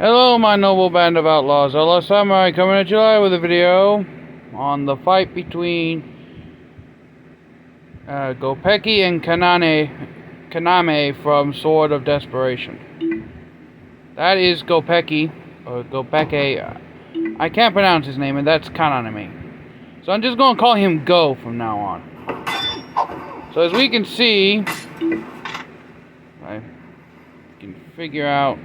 Hello, my noble band of outlaws. Outlaw Samurai coming at you live with a video on the fight between Gokeku and Kaname from Sword of Desperation. That is Gokeku, or Gokeke. I can't pronounce his name, and that's Kaname. So I'm just going to call him Go from now on. So as we can see, I can figure out.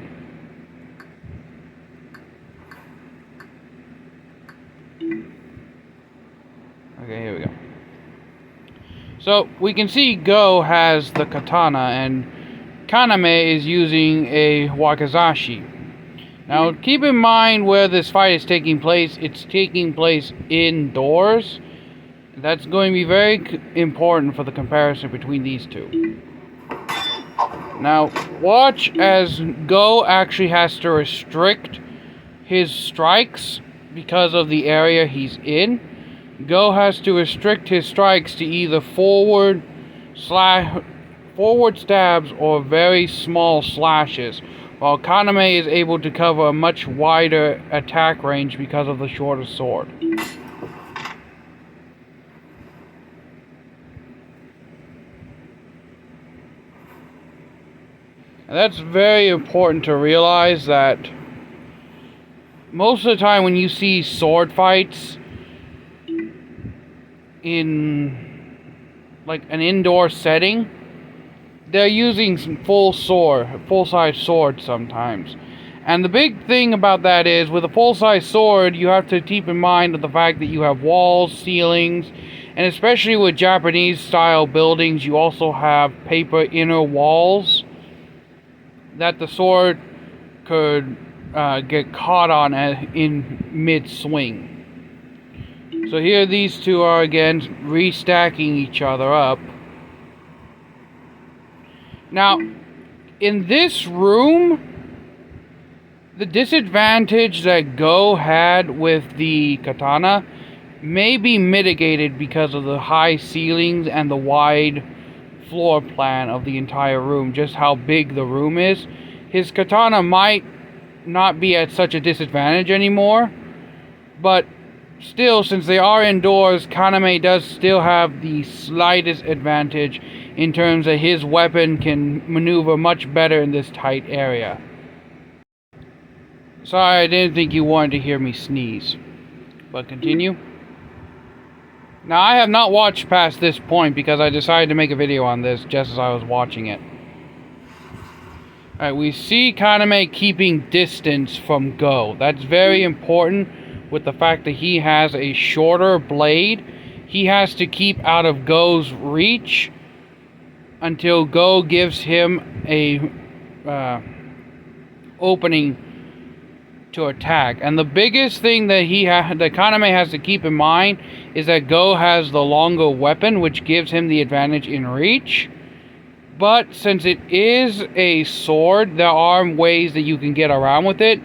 Okay, here we go. So we can see Go has the katana and Kaname is using a wakizashi. Now keep in mind where this fight is taking place. It's taking place indoors. That's going to be very important for the comparison between these two. Now watch as Go actually has to restrict his strikes because of the area he's in. Go has to restrict his strikes to either forward stabs or very small slashes, while Kaname is able to cover a much wider attack range because of the shorter sword. And that's very important to realize that most of the time when you see sword fights in like an indoor setting, they're using some full-size sword sometimes. And the big thing about that is, with a full-size sword, you have to keep in mind the fact that you have walls, ceilings, and especially with Japanese-style buildings, you also have paper inner walls that the sword could get caught on in mid-swing. So here these two are again restacking each other up. Now, in this room, the disadvantage that Go had with the katana may be mitigated because of the high ceilings and the wide floor plan of the entire room, just how big the room is. His katana might not be at such a disadvantage anymore, but still, since they are indoors, Kaname does still have the slightest advantage in terms that his weapon can maneuver much better in this tight area. Sorry, I didn't think you wanted to hear me sneeze. But continue. Now, I have not watched past this point because I decided to make a video on this just as I was watching it. Alright, we see Kaname keeping distance from Go. That's very important. With the fact that he has a shorter blade, he has to keep out of Go's reach until Go gives him a opening to attack. And the biggest thing that that Kaname has to keep in mind is that Go has the longer weapon, which gives him the advantage in reach. But since it is a sword, there are ways that you can get around with it.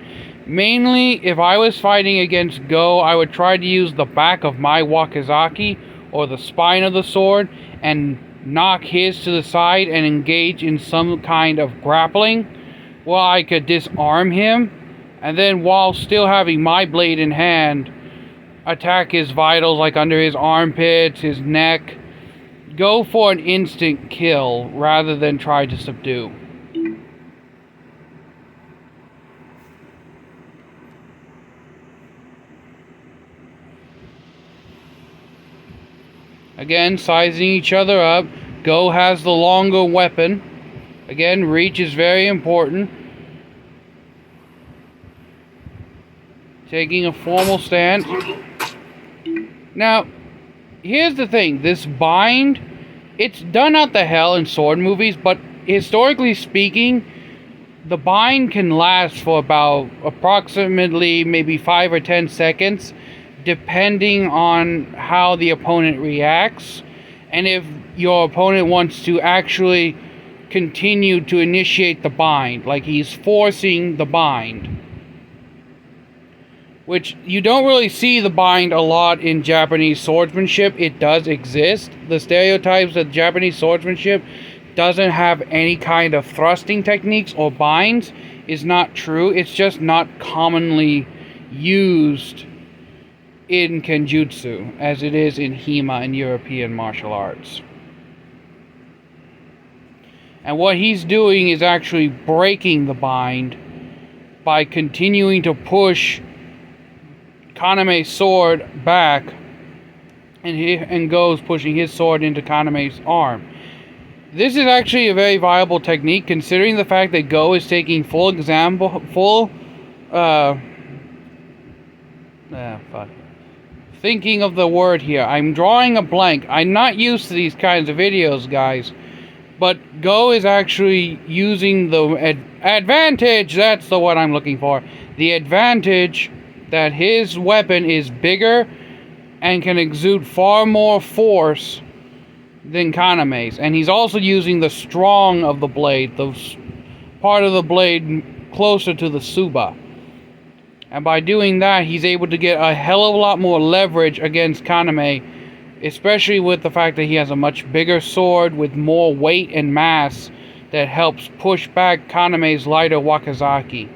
Mainly, if I was fighting against Go, I would try to use the back of my wakizashi, or the spine of the sword, and knock his to the side and engage in some kind of grappling, while I could disarm him, and then while still having my blade in hand, attack his vitals, like under his armpits, his neck. Go for an instant kill, rather than try to subdue. Again, sizing each other up. Go has the longer weapon. Again, reach is very important. Taking a formal stance. Now, here's the thing. This bind, it's done out the hell in sword movies, but historically speaking, the bind can last for about approximately maybe 5 or 10 seconds. Depending on how the opponent reacts, and if your opponent wants to actually continue to initiate the bind, like he's forcing the bind, which you don't really see the bind a lot in Japanese swordsmanship. It does exist. The stereotypes of Japanese swordsmanship doesn't have any kind of thrusting techniques or binds is not true. It's just not commonly used in Kenjutsu as it is in HEMA and European martial arts. And what he's doing is actually breaking the bind by continuing to push Kaname's sword back, and Go's pushing his sword into Kaname's arm. This is actually a very viable technique, considering the fact that Go is taking thinking of the word here. I'm drawing a blank. I'm not used to these kinds of videos, guys. But Go is actually using the advantage, that's the word I'm looking for. The advantage that his weapon is bigger and can exude far more force than Kaname's. And he's also using the strong of the blade, the part of the blade closer to the Suba. And by doing that, he's able to get a hell of a lot more leverage against Kaname, especially with the fact that he has a much bigger sword with more weight and mass that helps push back Kaname's lighter Wakazaki.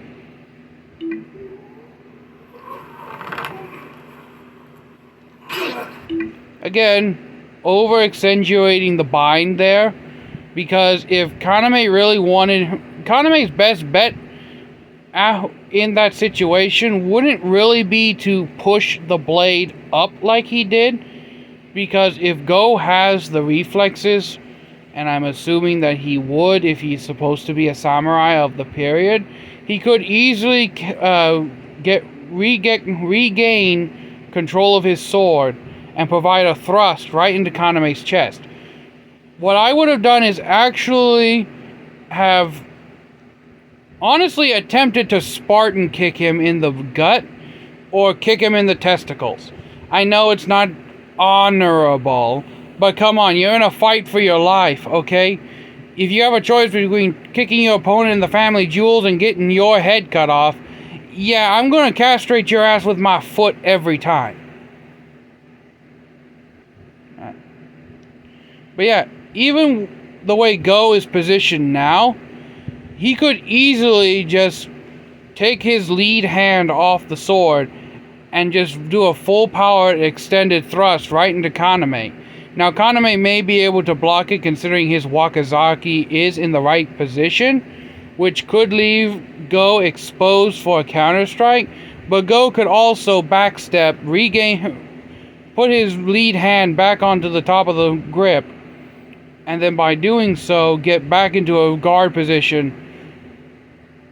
Again, over-accentuating the bind there, because if Kaname really wanted... Kaname's best bet in that situation wouldn't really be to push the blade up like he did, because if Go has the reflexes, and I'm assuming that he would if he's supposed to be a samurai of the period, he could easily regain control of his sword and provide a thrust right into Kaname's chest. What I would have done is actually have honestly attempted to Spartan kick him in the gut or kick him in the testicles. I know it's not honorable, but come on, you're in a fight for your life, okay? If you have a choice between kicking your opponent in the family jewels and getting your head cut off, yeah, I'm gonna castrate your ass with my foot every time. But yeah, even the way Go is positioned now, he could easily just take his lead hand off the sword and just do a full power extended thrust right into Kaname. Now Kaname may be able to block it considering his Wakazaki is in the right position, which could leave Go exposed for a counter strike, but Go could also backstep, put his lead hand back onto the top of the grip, and then by doing so get back into a guard position.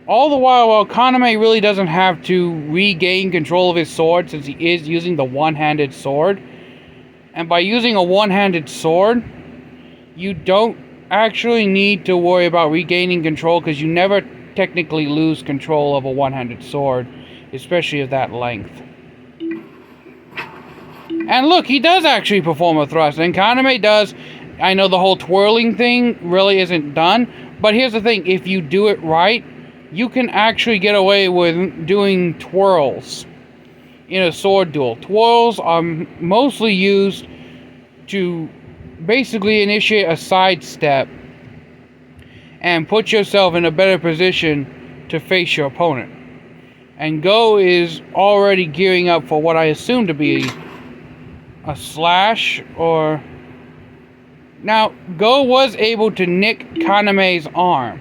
All the while Kaname really doesn't have to regain control of his sword, since he is using the one-handed sword. And by using a one-handed sword, you don't actually need to worry about regaining control, because you never technically lose control of a one-handed sword, especially of that length. And look, he does actually perform a thrust, and Kaname does. I know the whole twirling thing really isn't done, but here's the thing, if you do it right, you can actually get away with doing twirls in a sword duel. Twirls are mostly used to basically initiate a sidestep and put yourself in a better position to face your opponent. And Go is already gearing up for what I assume to be a slash, or... Now, Go was able to nick Kaname's arm.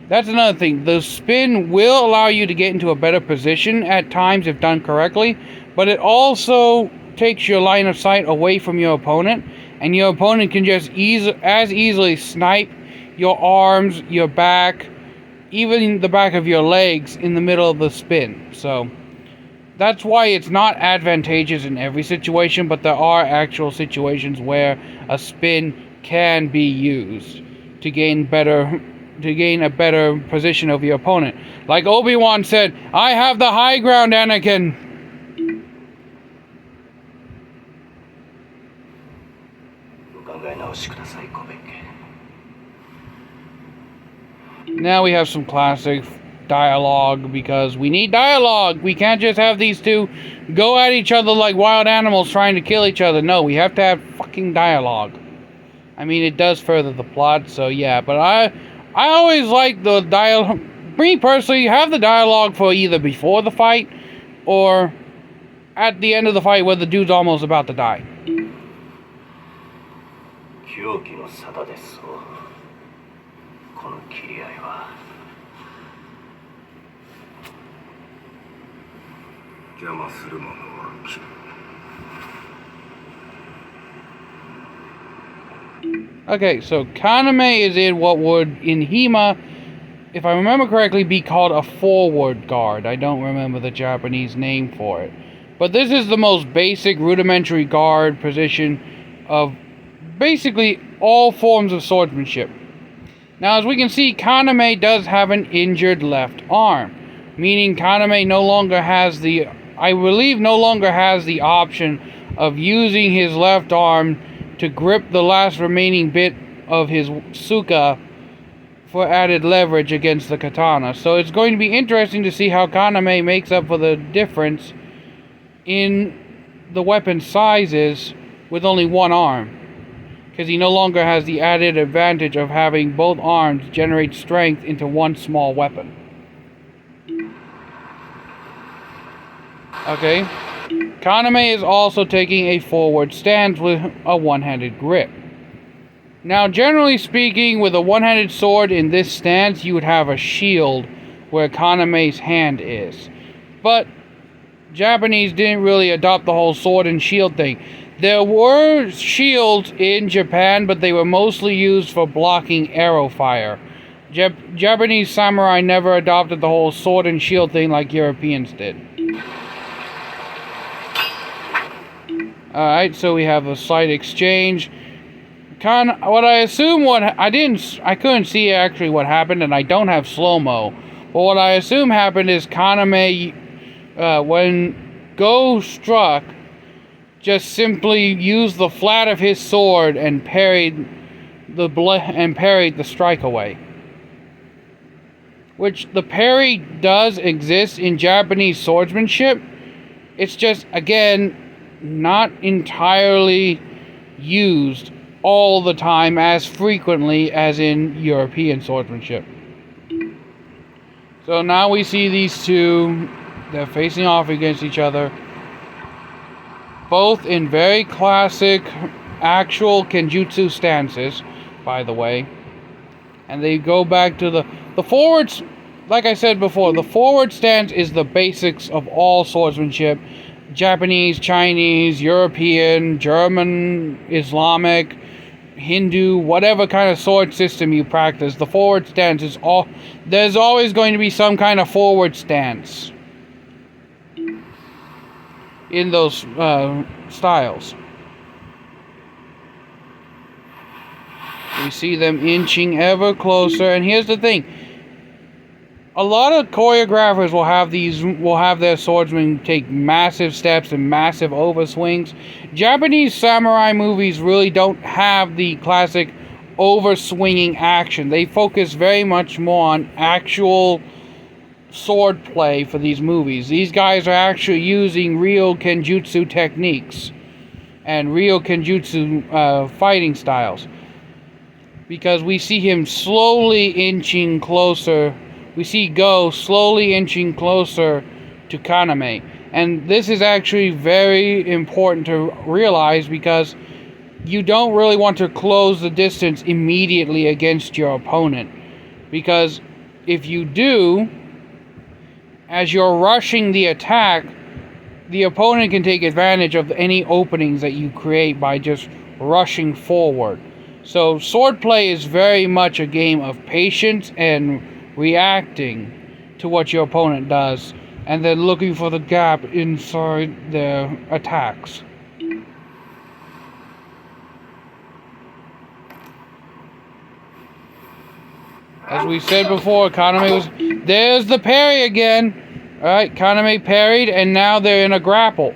That's another thing. The spin will allow you to get into a better position at times if done correctly, but it also takes your line of sight away from your opponent, and your opponent can just as easily snipe your arms, your back, even the back of your legs in the middle of the spin. So that's why it's not advantageous in every situation, but there are actual situations where a spin can be used to gain a better position of your opponent. Like Obi-Wan said, "I have the high ground, Anakin." Now we have some classic dialogue, because we need dialogue. We can't just have these two go at each other like wild animals trying to kill each other. No, we have to have fucking dialogue. I mean, it does further the plot, so yeah. But I always like the dialogue. Me personally, have the dialogue for either before the fight or at the end of the fight where the dude's almost about to die. Okay, so Kaname is in what would, in Hema, if I remember correctly, be called a forward guard. I don't remember the Japanese name for it. But this is the most basic, rudimentary guard position of basically all forms of swordsmanship. Now, as we can see, Kaname does have an injured left arm, meaning Kaname no longer has the, I believe, no longer has the option of using his left arm to grip the last remaining bit of his tsuka for added leverage against the katana. So it's going to be interesting to see how Kaname makes up for the difference in the weapon sizes with only one arm, because he no longer has the added advantage of having both arms generate strength into one small weapon. Okay, Kaname is also taking a forward stance with a one-handed grip. Now, generally speaking, with a one-handed sword in this stance, you would have a shield where Kaname's hand is. But Japanese didn't really adopt the whole sword and shield thing. There were shields in Japan, but they were mostly used for blocking arrow fire. Japanese samurai never adopted the whole sword and shield thing like Europeans did. Alright, so we have a slight exchange. I couldn't see actually what happened, and I don't have slow-mo. But what I assume happened is Kaname, when Go struck, just simply used the flat of his sword and parried the strike away. Which the parry does exist in Japanese swordsmanship. It's just, again, not entirely used all the time as frequently as in European swordsmanship. So now we see these two, they're facing off against each other, both in very classic actual kenjutsu stances, by the way. And they go back to the forwards. Like I said before, the forward stance is the basics of all swordsmanship. Japanese, Chinese, European, German, Islamic, Hindu, whatever kind of sword system you practice, the forward stance is all. There's always going to be some kind of forward stance in those styles. We see them inching ever closer, and here's the thing. A lot of choreographers will have their swordsmen take massive steps and massive overswings. Japanese samurai movies really don't have the classic overswinging action. They focus very much more on actual sword play for these movies. These guys are actually using real kenjutsu techniques and real kenjutsu fighting styles. Because we see him slowly inching closer. We see Go slowly inching closer to Kaname. And this is actually very important to realize, because you don't really want to close the distance immediately against your opponent. Because if you do, as you're rushing the attack, the opponent can take advantage of any openings that you create by just rushing forward. So swordplay is very much a game of patience and reacting to what your opponent does, and then looking for the gap inside their attacks. As we said before, Kaname was... There's the parry again! Alright, Kaname parried, and now they're in a grapple.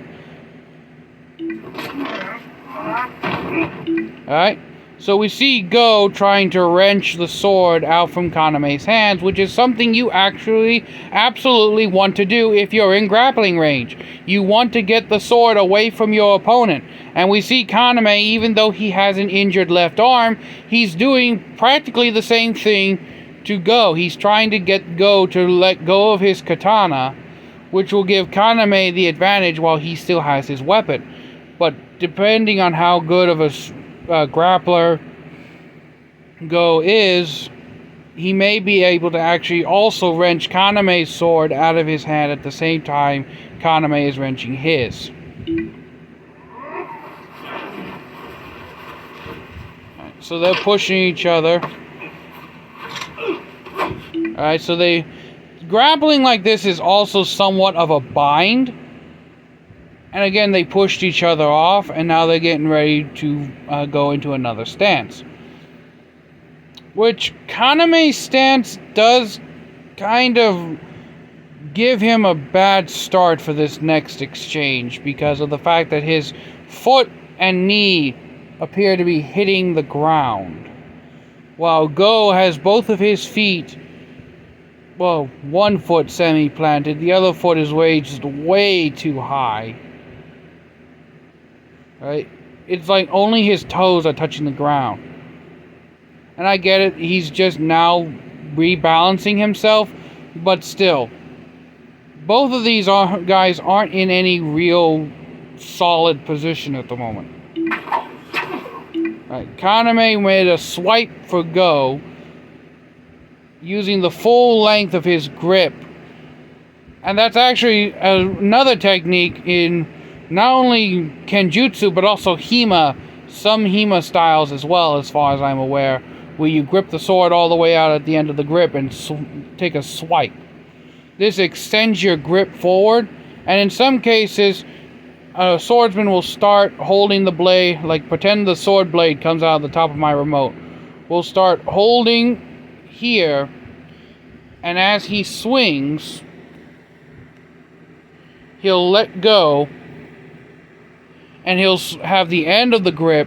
Alright, So we see Go trying to wrench the sword out from Kaname's hands, which is something you actually absolutely want to do if you're in grappling range. You want to get the sword away from your opponent. And we see Kaname, even though he has an injured left arm, he's doing practically the same thing to Go. He's trying to get Go to let go of his katana, which will give Kaname the advantage while he still has his weapon. But depending on how good of a grappler Go is, he may be able to actually also wrench Kaname's sword out of his hand at the same time Kaname is wrenching his. So they're pushing each other. Alright, so grappling like this is also somewhat of a bind. And again, they pushed each other off, and now they're getting ready to go into another stance. Which, Kaname's stance does kind of give him a bad start for this next exchange, because of the fact that his foot and knee appear to be hitting the ground. While Go has both of his feet, well, one foot semi-planted, the other foot is just way too high. Right? It's like only his toes are touching the ground. And I get it, he's just now rebalancing himself, but still. Both of these guys aren't in any real solid position at the moment. Right, Kaname made a swipe for Go, using the full length of his grip. And that's actually another technique in not only Kenjutsu, but also Hima, some Hima styles as well, as far as I'm aware, where you grip the sword all the way out at the end of the grip and take a swipe. This extends your grip forward, and in some cases, a swordsman will start holding the blade, like pretend the sword blade comes out of the top of my remote. We'll start holding here, and as he swings, he'll let go, and he'll have the end of the grip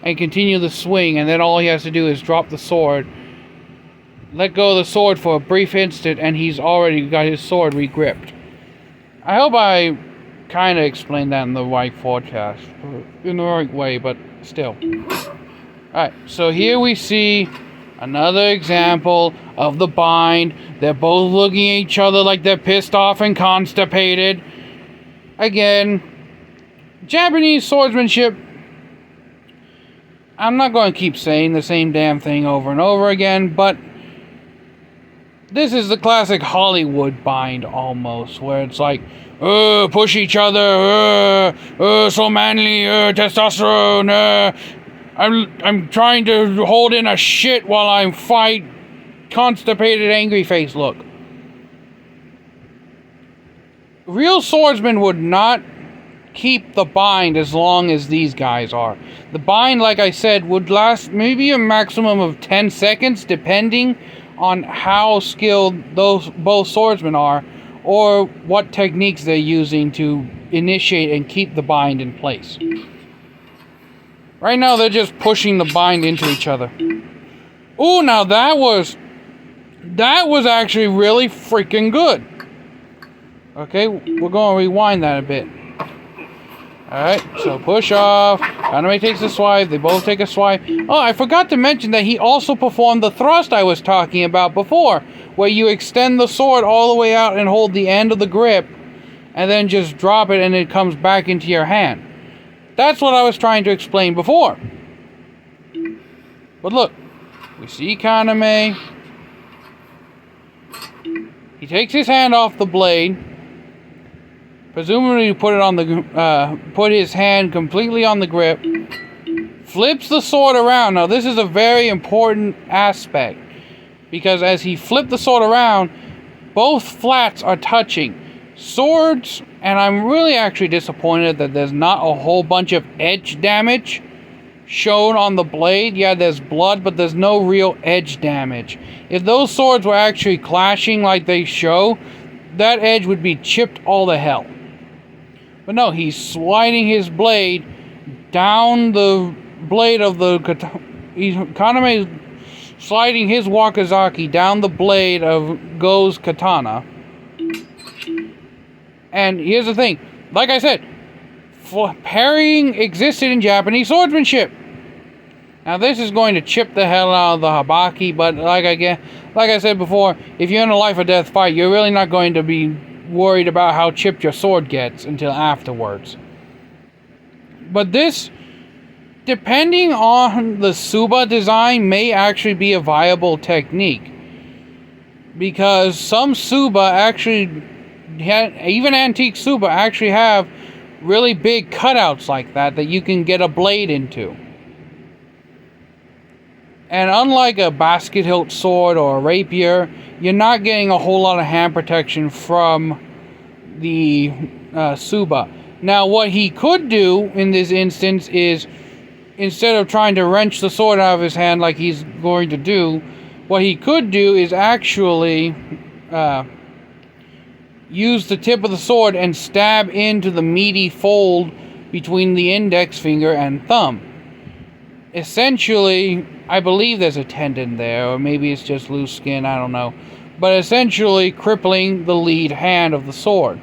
and continue the swing, and then all he has to do is drop the sword, let go of the sword for a brief instant, and he's already got his sword re-gripped. I hope I kind of explained that in the right forecast, in the right way, but still. Alright, so here we see another example of the bind. They're both looking at each other like they're pissed off and constipated. Again, Japanese swordsmanship, I'm not going to keep saying the same damn thing over and over again, but this is the classic Hollywood bind almost, where it's like, push each other, so manly, testosterone, I'm trying to hold in a shit while I fight, constipated, angry face look. Real swordsmen would not keep the bind as long as these guys are. The bind, like I said, would last maybe a maximum of 10 seconds, depending on how skilled both swordsmen are, or what techniques they're using to initiate and keep the bind in place. Right now, they're just pushing the bind into each other. Ooh, now that was actually really freaking good. Okay, we're going to rewind that a bit. Alright, so push off. Kaname takes a swipe. They both take a swipe. Oh, I forgot to mention that he also performed the thrust I was talking about before, where you extend the sword all the way out and hold the end of the grip, and then just drop it and it comes back into your hand. That's what I was trying to explain before. But look, we see Kaname. He takes his hand off the blade. Presumably put his hand completely on the grip. Flips the sword around. Now this is a very important aspect, because as he flipped the sword around, both flats are touching. Swords, and I'm really actually disappointed that there's not a whole bunch of edge damage shown on the blade. Yeah, there's blood, but there's no real edge damage. If those swords were actually clashing like they show, that edge would be chipped all to hell. But no, he's sliding his blade down the blade of the Kaname is sliding his Wakazaki down the blade of Go's katana. And here's the thing. Like I said, parrying existed in Japanese swordsmanship. Now this is going to chip the hell out of the habaki, but like I said before, if you're in a life or death fight, you're really not going to be worried about how chipped your sword gets until afterwards. But this, depending on the Tsuba design, may actually be a viable technique. Because some Tsuba actually, even antique Tsuba actually have really big cutouts like that you can get a blade into. And unlike a basket hilt sword or a rapier, you're not getting a whole lot of hand protection from the Tsuba. Now, what he could do in this instance is, instead of trying to wrench the sword out of his hand like he's going to do, what he could do is actually use the tip of the sword and stab into the meaty fold between the index finger and thumb. Essentially, I believe there's a tendon there, or maybe it's just loose skin, I don't know. But essentially crippling the lead hand of the sword.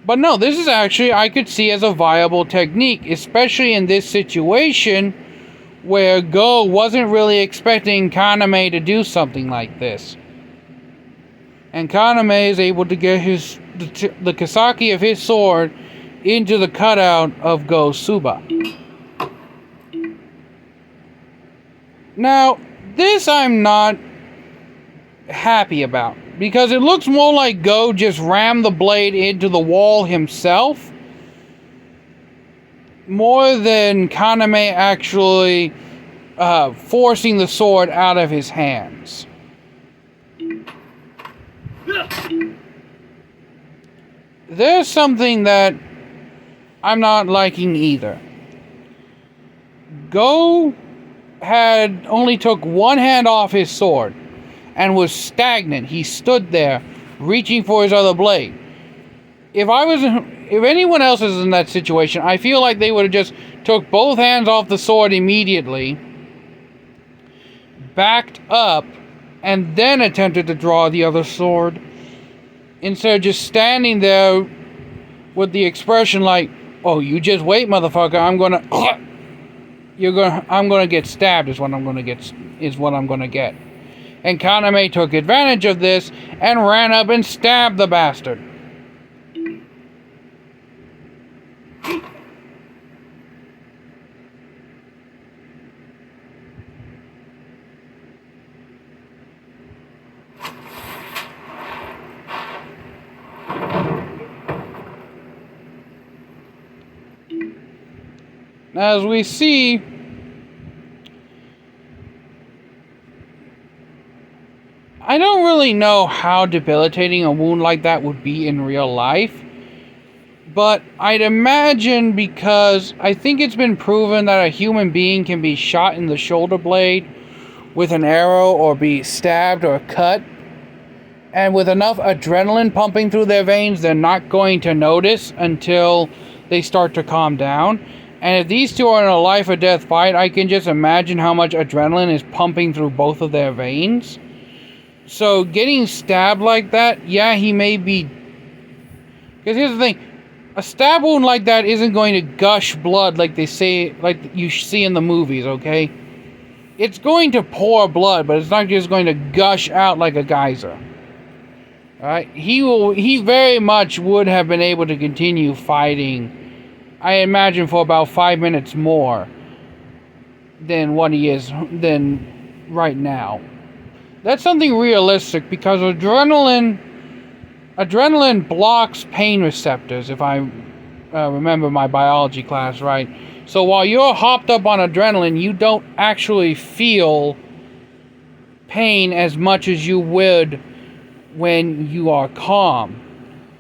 But no, this is actually, I could see as a viable technique, especially in this situation where Go wasn't really expecting Kaname to do something like this. And Kaname is able to get the Kasaki of his sword into the cutout of Go's Tsuba. Now, this I'm not happy about, because it looks more like Go just rammed the blade into the wall himself, more than Kaname actually forcing the sword out of his hands. There's something that I'm not liking either. Go had only took one hand off his sword and was stagnant. He stood there reaching for his other blade. If anyone else is in that situation, I feel like they would have just took both hands off the sword immediately, backed up, and then attempted to draw the other sword, instead of just standing there with the expression like, "Oh, you just wait, motherfucker, I'm gonna get stabbed is what I'm gonna get." And Kaname took advantage of this and ran up and stabbed the bastard. As we see, I don't really know how debilitating a wound like that would be in real life, but I'd imagine, because I think it's been proven that a human being can be shot in the shoulder blade with an arrow or be stabbed or cut, and with enough adrenaline pumping through their veins, they're not going to notice until they start to calm down. And if these two are in a life or death fight, I can just imagine how much adrenaline is pumping through both of their veins. So getting stabbed like that, yeah, he may be... Because here's the thing, a stab wound like that isn't going to gush blood like they say, like you see in the movies, okay? It's going to pour blood, but it's not just going to gush out like a geyser. Alright? He very much would have been able to continue fighting, I imagine, for about 5 minutes more than right now. That's something realistic, because adrenaline blocks pain receptors, if I remember my biology class right. So while you're hopped up on adrenaline, you don't actually feel pain as much as you would when you are calm.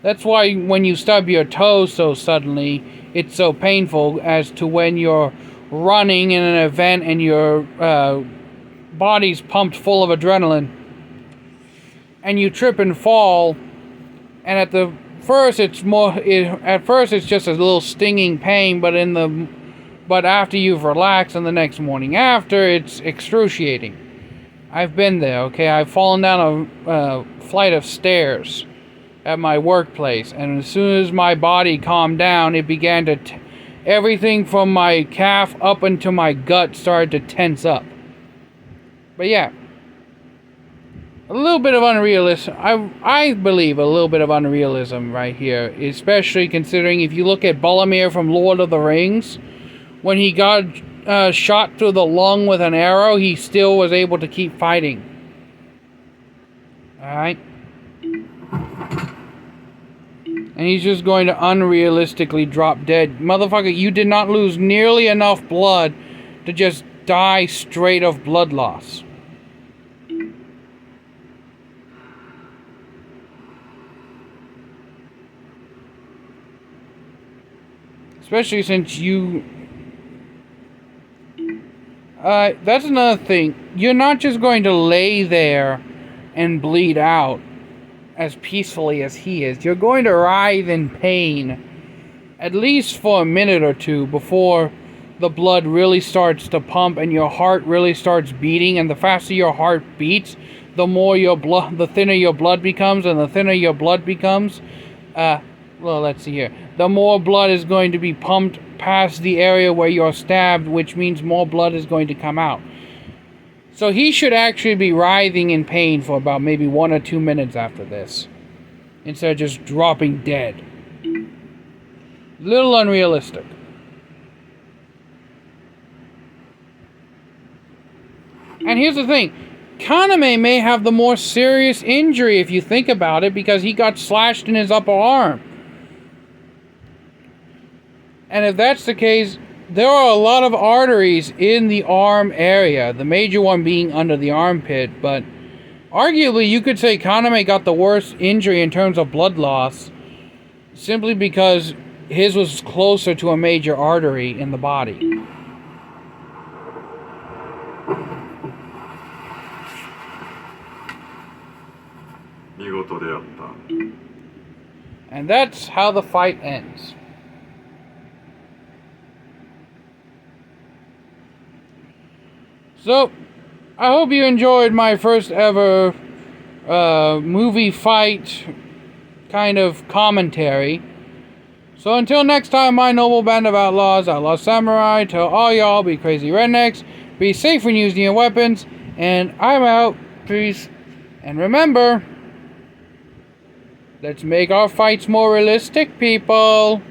That's why when you stub your toe so suddenly, it's so painful, as to when you're running in an event and your body's pumped full of adrenaline and you trip and fall, and at first it's just a little stinging pain, but in the But after you've relaxed and the next morning after, it's excruciating. I've been there, okay? I've fallen down a flight of stairs at my workplace, and as soon as my body calmed down, it began to... everything from my calf up into my gut started to tense up. But yeah. A little bit of unrealism. I believe a little bit of unrealism right here, especially considering if you look at Boromir from Lord of the Rings, when he got shot through the lung with an arrow, he still was able to keep fighting. Alright? And he's just going to unrealistically drop dead. Motherfucker, you did not lose nearly enough blood to just die straight of blood loss. Especially since you... that's another thing. You're not just going to lay there and bleed out as peacefully as he is. You're going to writhe in pain at least for a minute or two before the blood really starts to pump and your heart really starts beating. And the faster your heart beats, the more your blood, the thinner your blood becomes, and the thinner your blood becomes, well, let's see here. The more blood is going to be pumped past the area where you're stabbed, which means more blood is going to come out. So he should actually be writhing in pain for about maybe 1 or 2 minutes after this, instead of just dropping dead. Little unrealistic. And here's the thing. Kaname may have the more serious injury if you think about it, because he got slashed in his upper arm. And if that's the case, there are a lot of arteries in the arm area, the major one being under the armpit, but arguably you could say Kaname got the worst injury in terms of blood loss, simply because his was closer to a major artery in the body. And that's how the fight ends. So, I hope you enjoyed my first ever movie fight kind of commentary. So until next time, my noble band of outlaws, outlaw samurai, to all y'all, be crazy rednecks, be safe when using your weapons, and I'm out. Peace. And remember, let's make our fights more realistic, people.